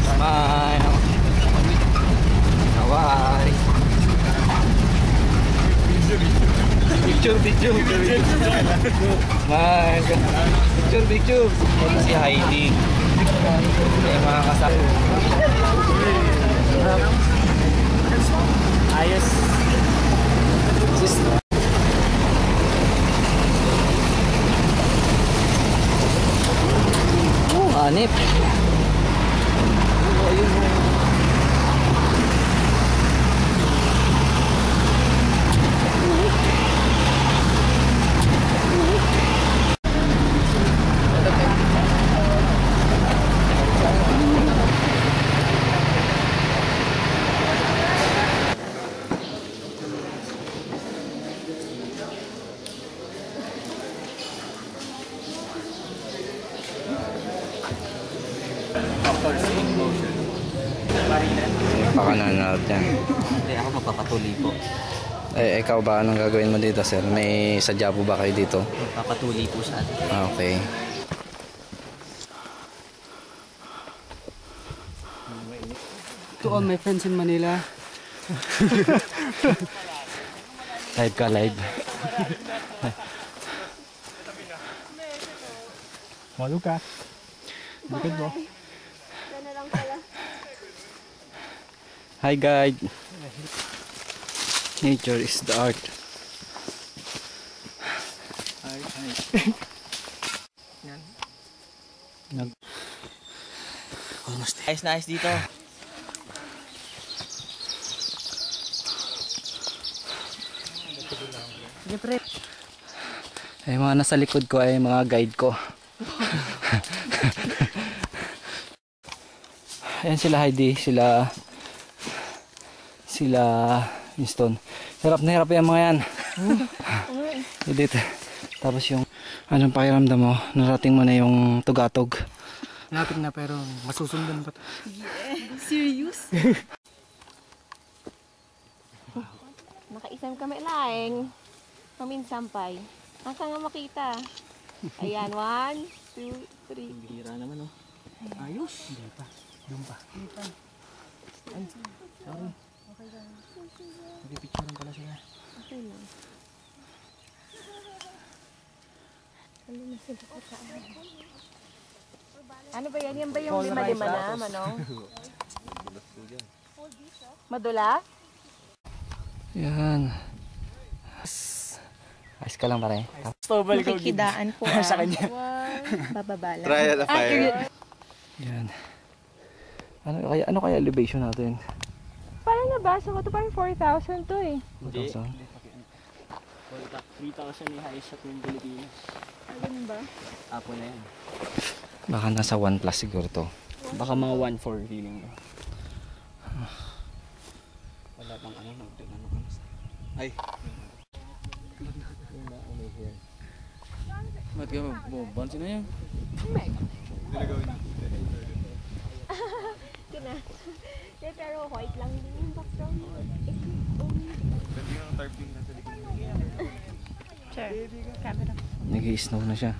Smile. Hawaii. Picture. Smile. Picture. Ito si Heidi. Yung mga kasama. Ayos. Hanip. Baka nanonood yan. Hindi, ako magpapatuloy po. Eh, ikaw ba? Anong gagawin mo dito, sir? May sadya po ba kayo dito? Magpapatuloy po sa atin. Okay. To all my friends in Manila. Live ka, live. Malo ka. Bukod mo. Hi, guide. Nature is the art. Almost. Ayos na ayos dito. Ay, mga nasa likod ko ay mga guide ko. Ayan sila Heidi, sila Winston. Hirap na hirap yung mga yan. Dito. Tapos yung anong pakiramdam mo? Narating mo na yung tugatog. Napit na pero masusundan pa. Yeah. Serious? Nakaisang kami laing. Paminsampay. Ang nga makita. Ayan, 1, 2, 3. Bihira naman, oh. Ayos. Hindi pa. Doon pa. Ay, sorry. Nagpipicture lang pala sila. Okay lang. Ano ba yan? Yan ba yung lima-lima na, Manong? Madula? Yan. Ayos ka lang pare. Makikidaan po Sa kanya. Bababa lang. Try the fire. Yan. Ano kaya elevation natin? Parang nabasa ko to, parang 4,000 to eh. Hindi. 4,000? 3,000 yung highest shot ng Pilipinas. Ano ba? Apo na yan. Baka nasa 1 plus siguro to. Baka mga 1,400 feeling mo. Wala pang ano. Ay. Ba't ka mabansin na yan? Kina. Pero white lang din yung background. Ganda yung tarping nasa likod. Sure. Camera. Nag-i-snow na siya.